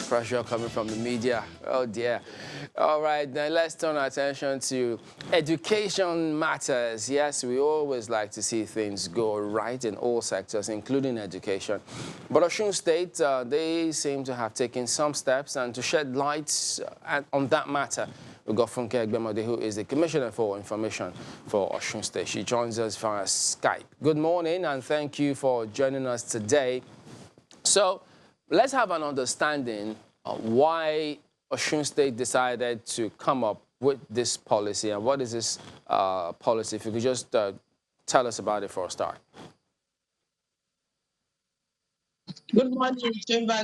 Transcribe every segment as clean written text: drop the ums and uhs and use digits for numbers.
pressure coming from the media. Oh dear. All right, then let's turn our attention to education matters. Yes, we always like to see things go right in all sectors, including education. But Osun State, they seem to have taken some steps, and to shed light on that matter, we've got Funke Egbemode, who is the Commissioner for Information for Osun State. She joins us via Skype. Good morning, and thank you for joining us today. So let's have an understanding of why Osun State decided to come up with this policy, and what is this policy? If you could just tell us about it for a start. Good morning, Chamber.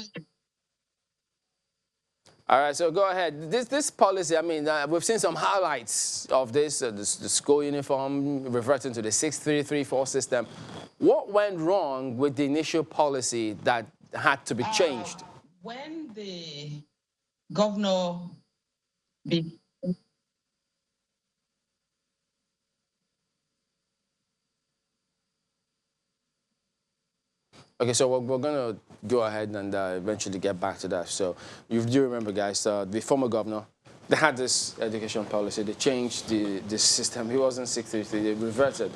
All right, so go ahead. This policy, I mean, we've seen some highlights of this, the school uniform reverting to the 6334 system. What went wrong with the initial policy that had to be changed? When the governor Okay, so we're going to go ahead and eventually get back to that. So you do remember, guys, the former governor, they had this education policy. They changed the system. He wasn't 633. They reverted.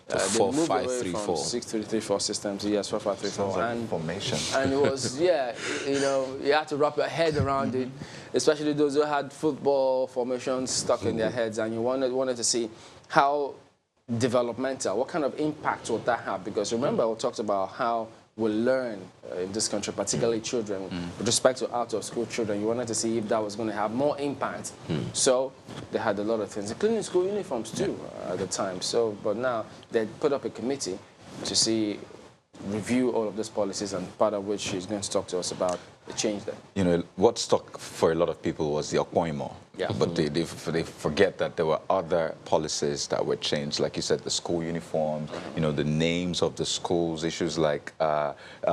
They 4534. 6334 system to yes, 4534. Like information. And it was, yeah, you know, you had to wrap your head around it, especially those who had football formations stuck in their heads, and you wanted to see how developmental, what kind of impact would that have? Because remember, we talked about how we learn in this country, particularly children, with respect to out-of-school children. You wanted to see if that was going to have more impact. So they had a lot of things, including school uniforms too at the time. So, but now they put up a committee to review all of these policies, and part of which she's going to talk to us about the change there. You know, what stuck for a lot of people was the Okpoimo. Yeah. But they forget that there were other policies that were changed, like you said, the school uniforms, you know, the names of the schools, issues like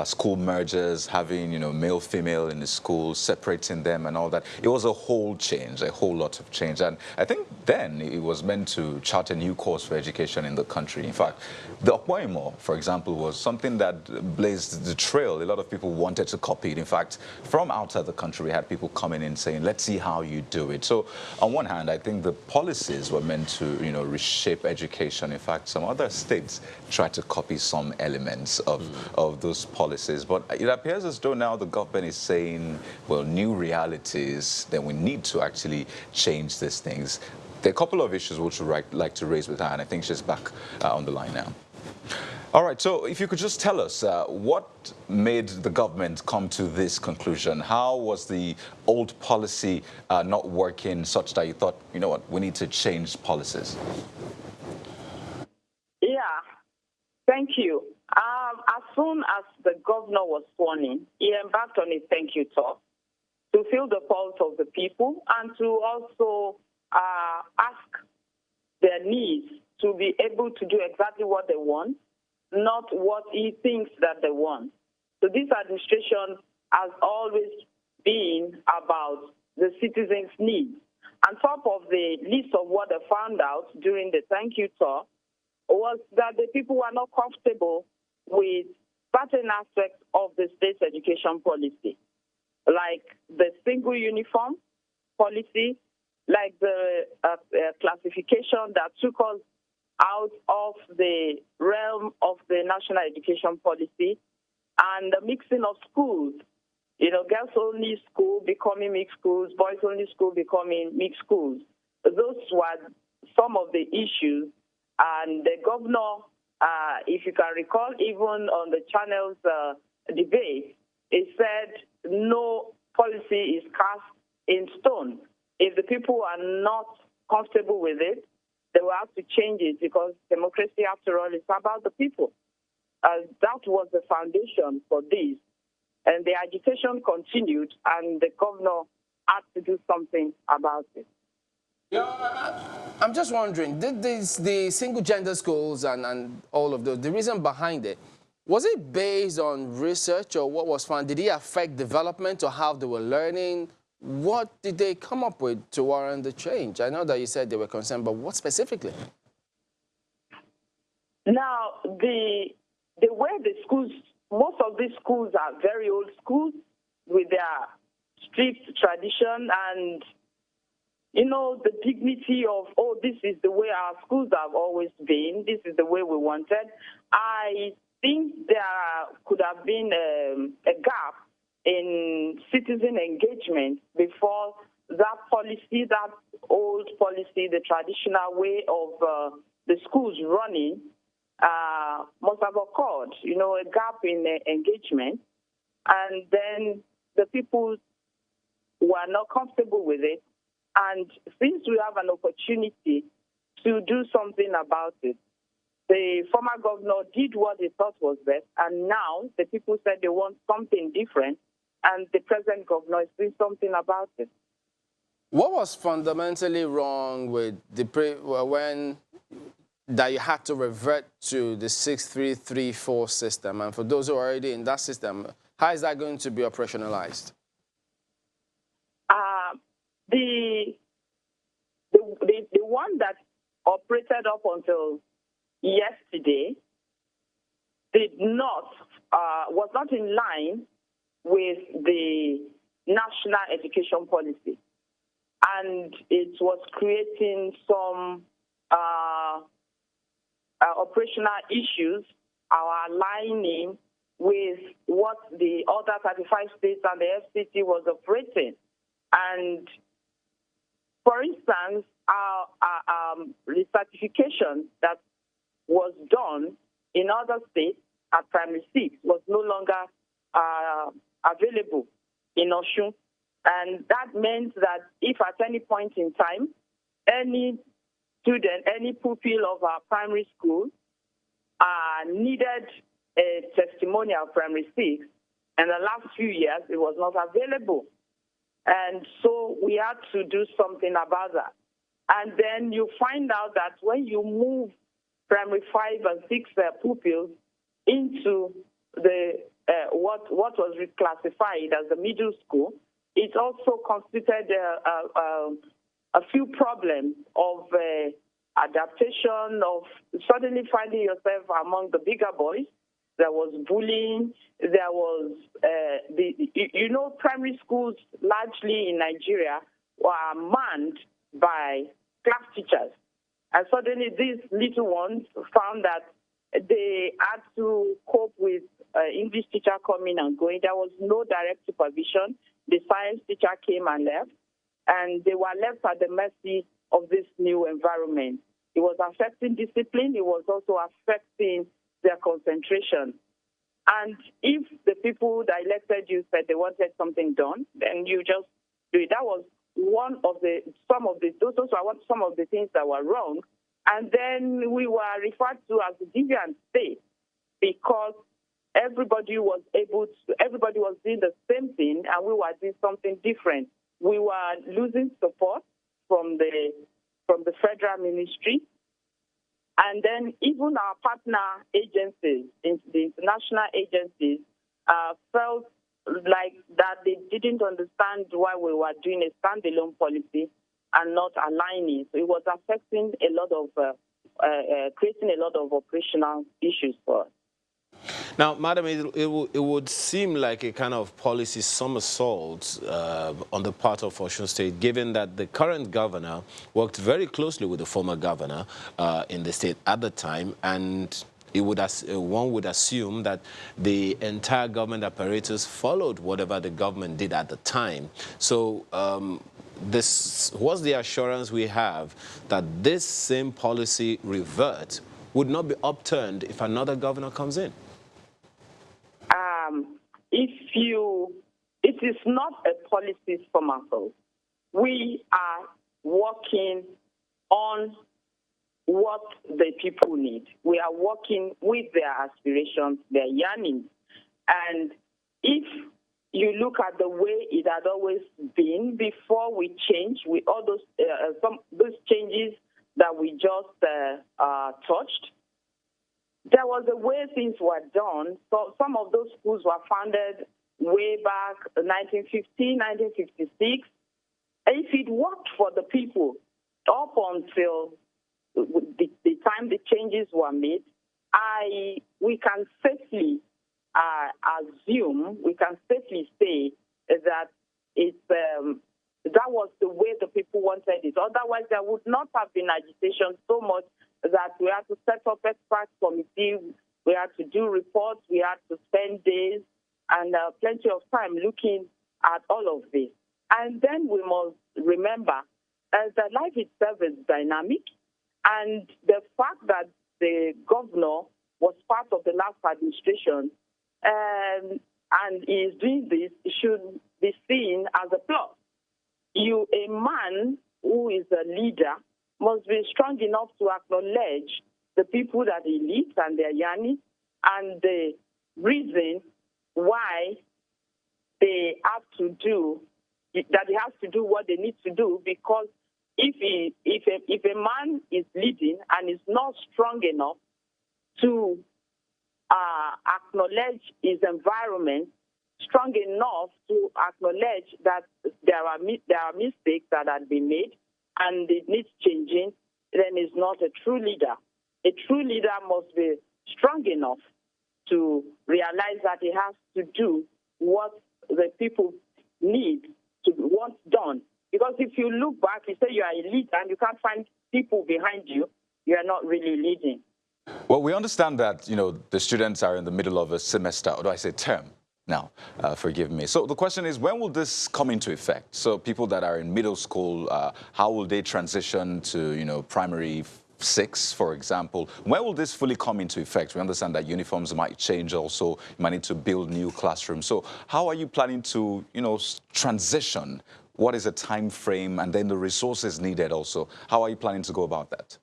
school mergers, having, you know, male, female in the schools, separating them and all that. It was a whole change, a whole lot of change. And I think then it was meant to chart a new course for education in the country. In fact, the Okpoimo, for example, was something that blazed the trail. A lot of people wanted to copy it. In fact, from outside the country, we had people coming in saying, let's see how you do it. So on one hand, I think the policies were meant to, you know, reshape education. In fact, some other states tried to copy some elements of those policies. But it appears as though now the government is saying, well, new realities, then we need to actually change these things. There are a couple of issues which we'd like to raise with her, and I think she's back on the line now. All right, so if you could just tell us, what made the government come to this conclusion? How was the old policy not working such that you thought, you know what, we need to change policies? Yeah, thank you. As soon as the governor was sworn in, he embarked on a thank you talk to feel the pulse of the people and to also ask their needs to be able to do exactly what they want, not what he thinks that they want. So this administration has always been about the citizens' needs. On top of the list of what they found out during the thank you talk was that the people were not comfortable with certain aspects of the state's education policy, like the single uniform policy, like the classification that took us out of the realm of the national education policy, and the mixing of schools. You know, girls-only school becoming mixed schools, boys-only school becoming mixed schools. Those were some of the issues. And the governor, if you can recall, even on the channel's debate, he said no policy is cast in stone. If the people are not comfortable with it, they will have to change it, because democracy, after all, is about the people. That was the foundation for this. And the agitation continued, and the governor had to do something about it. Yeah, I'm just wondering, did the single-gender schools and all of those, the reason behind it, was it based on research or what was found? Did it affect development or how they were learning? What did they come up with to warrant the change? I know that you said they were concerned, but what specifically? Now, the way the schools, most of these schools are very old schools with their strict tradition and, you know, the dignity of, oh, this is the way our schools have always been, this is the way we wanted. I think there could have been a gap in citizen engagement before that policy, that old policy, the traditional way of the schools running must have occurred, you know, a gap in engagement. And then the people were not comfortable with it. And since we have an opportunity to do something about it, the former governor did what he thought was best, and now the people said they want something different, and the present governor is doing something about it. What was fundamentally wrong with when that you had to revert to the 6334 system? And for those who are already in that system, how is that going to be operationalized? The one that operated up until yesterday was not in line with the national education policy, and it was creating some operational issues, our aligning with what the other 35 states and the FCT was operating. And for instance, our recertification that was done in other states at primary 6 was no longer available in Osun. And that meant that if at any point in time, any student, any pupil of our primary school needed a testimonial primary 6, in the last few years, it was not available. And so we had to do something about that. And then you find out that when you move primary 5 and 6 pupils into the what was reclassified as the middle school, it also constituted a few problems of adaptation, of suddenly finding yourself among the bigger boys. There was bullying. There was, primary schools largely in Nigeria were manned by class teachers. And suddenly these little ones found that they had to cope with English teacher coming and going. There was no direct supervision. The science teacher came and left, and they were left at the mercy of this new environment. It was affecting discipline. It was also affecting their concentration. And if the people that elected you said they wanted something done, then you just do it. That was some of the things that were wrong. And then we were referred to as the deviant state because everybody was doing the same thing, and we were doing something different. We were losing support from the federal ministry. And then even our partner agencies, the international agencies, felt like that they didn't understand why we were doing a standalone policy and not aligning. So it was affecting a lot of, creating a lot of operational issues for us. Now, Madam, it would seem like a kind of policy somersault on the part of Osun State, given that the current governor worked very closely with the former governor in the state at the time, and one would assume that the entire government apparatus followed whatever the government did at the time. So what's the assurance we have that this same policy revert would not be upturned if another governor comes in? It is not a policy somersault. We are working on what the people need. We are working with their aspirations, their yearnings. And if you look at the way it had always been before we changed, with all those changes that we just touched, there was a way things were done. So some of those schools were founded way back 1950, 1956. If it worked for the people up until the time the changes were made, we can safely assume, we can safely say that that was the way the people wanted it. Otherwise, there would not have been agitation so much that we had to set up expert committees, we had to do reports, we had to spend days and plenty of time looking at all of this. And then we must remember that life itself is dynamic, and the fact that the governor was part of the last administration and is doing this should be seen as a plus. A man who is a leader must be strong enough to acknowledge the people that he leads and their yearning and the reason why they have to do that. He has to do what they need to do, because if a man is leading and is not strong enough to acknowledge his environment, strong enough to acknowledge that there are mistakes that have been made and it needs changing, then is not a true leader. A true leader must be strong enough to realize that he has to do what the people need to want done. Because if you look back, you say you are a leader and you can't find people behind you, you are not really leading. Well, we understand that, the students are in the middle of a semester, or do I say term now? Forgive me. So the question is, when will this come into effect? So people that are in middle school, how will they transition to, primary 6, for example? When will this fully come into effect? We understand that uniforms might change also. You might need to build new classrooms. So how are you planning to, transition? What is the time frame, and then the resources needed also? How are you planning to go about that?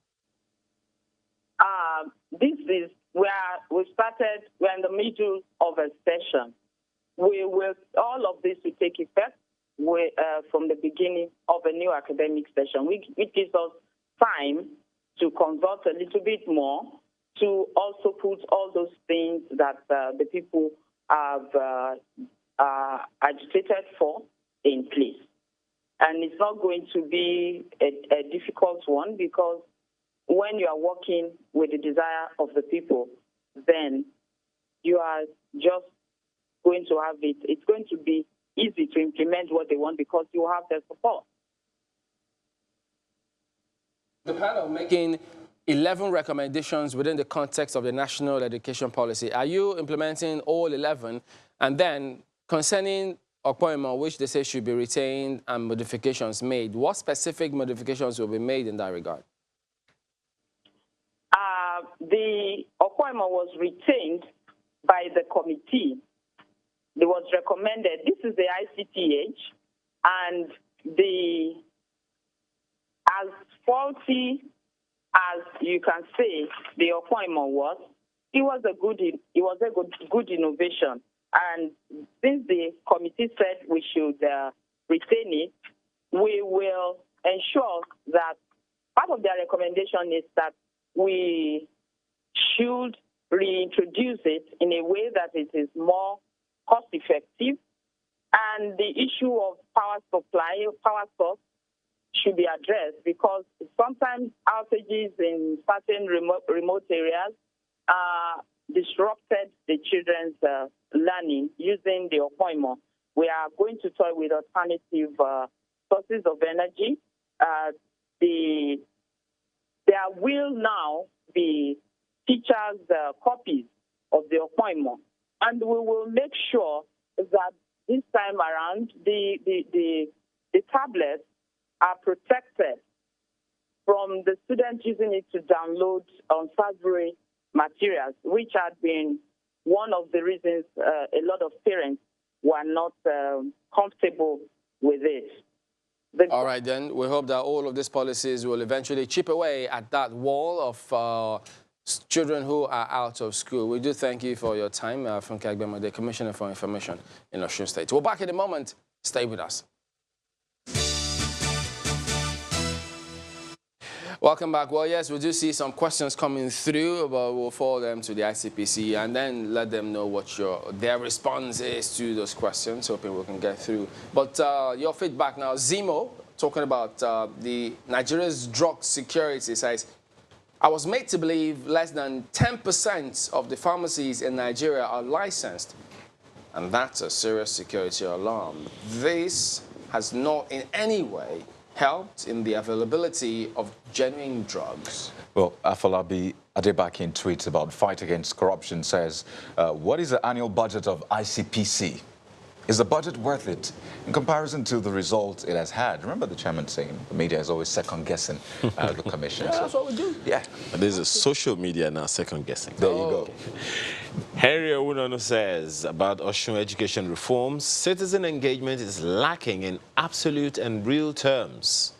This is where we're in the middle of a session. All of this will take effect from the beginning of a new academic session. It gives us time to consult a little bit more, to also put all those things that the people have agitated for in place. And it's not going to be a difficult one, because when you are working with the desire of the people, then you are just going to have it. It's going to be easy to implement what they want because you have their support. The panel making 11 recommendations within the context of the national education policy. Are you implementing all 11? And then concerning appointment, which they say should be retained and modifications made, what specific modifications will be made in that regard? The appointment was retained by the committee. It was recommended. This is the ICTH, and as faulty as you can say the appointment was, it was a good innovation. And since the committee said we should retain it, we will ensure that part of their recommendation is that we should reintroduce it in a way that it is more cost-effective, and the issue of power supply, power source, should be addressed, because sometimes outages in certain remote areas disrupted the children's learning using the appointment. We are going to toy with alternative sources of energy. There will now be teachers' copies of the appointment, and we will make sure that this time around the tablets are protected from the students using it to download unsavory materials, which had been one of the reasons a lot of parents were not comfortable with it. All right, then. We hope that all of these policies will eventually chip away at that wall of children who are out of school. We do thank you for your time, Funke Agbemo, the Commissioner for Information in Osun State. We're back in a moment. Stay with us. Welcome back. Well, yes, we do see some questions coming through, but we'll forward them to the ICPC and then let them know what their response is to those questions, hoping we can get through. But your feedback now, Zimo, talking about the Nigeria's drug security, says, I was made to believe less than 10% of the pharmacies in Nigeria are licensed. and that's a serious security alarm. This has not in any way helped in the availability of genuine drugs. Well, Afolabi Adebakin tweets about fight against corruption, says, what is the annual budget of ICPC? Is the budget worth it in comparison to the results it has had? Remember the chairman saying the media is always second-guessing the commission. Yeah, that's what we do. Yeah. And there's a social media now second-guessing. There you go. Henry Owunono says about Osun education reforms, citizen engagement is lacking in absolute and real terms.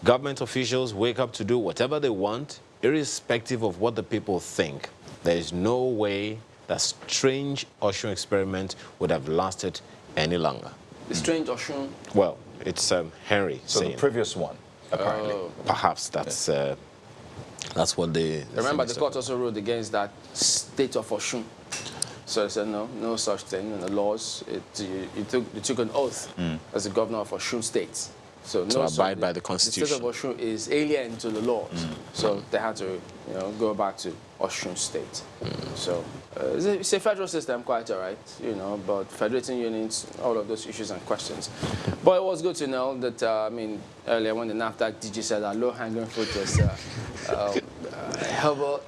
Government officials wake up to do whatever they want, irrespective of what the people think. There is no way that strange Osun experiment would have lasted any longer. The strange Osun. Well, it's Henry So saying. the previous one, apparently. Perhaps that's what they... Remember, the court also ruled against that state of Osun. So it said no such thing in the laws. You took an oath as the governor of Osun State. So to abide by the The Constitution. state of Osun is alien to the laws. So they had to go back to Osun State. So it's a federal system, quite all right, but federating units, all of those issues and questions. But it was good to know that, earlier when the NAFDAC DG said that low-hanging fruit is herbal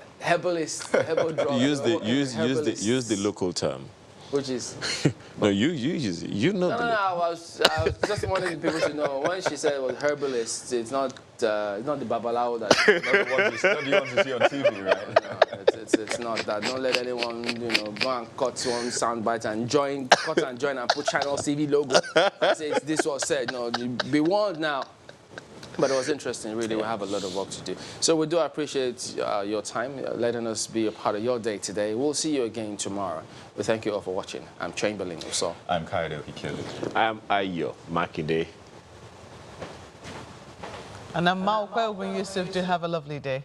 drug. Use the local term. Which is... No, you use it. You know. No, I was just wanting people to know, when she said it was herbalist, it's not the babalawo that... Not the ones you see on TV, right? No, it's not that. Don't let anyone, go and cut one soundbite and cut and join and put Channel TV logo and say this was said. No, be warned now. But it was interesting, really. We have a lot of work to do. So we do appreciate your time, letting us be a part of your day today. We'll see you again tomorrow. We thank you all for watching. I'm Chamberlain Oso. I'm Kayode Okikele. I am Ayo Makinde. And I'm Malkwe Yusuf. Do have a lovely day.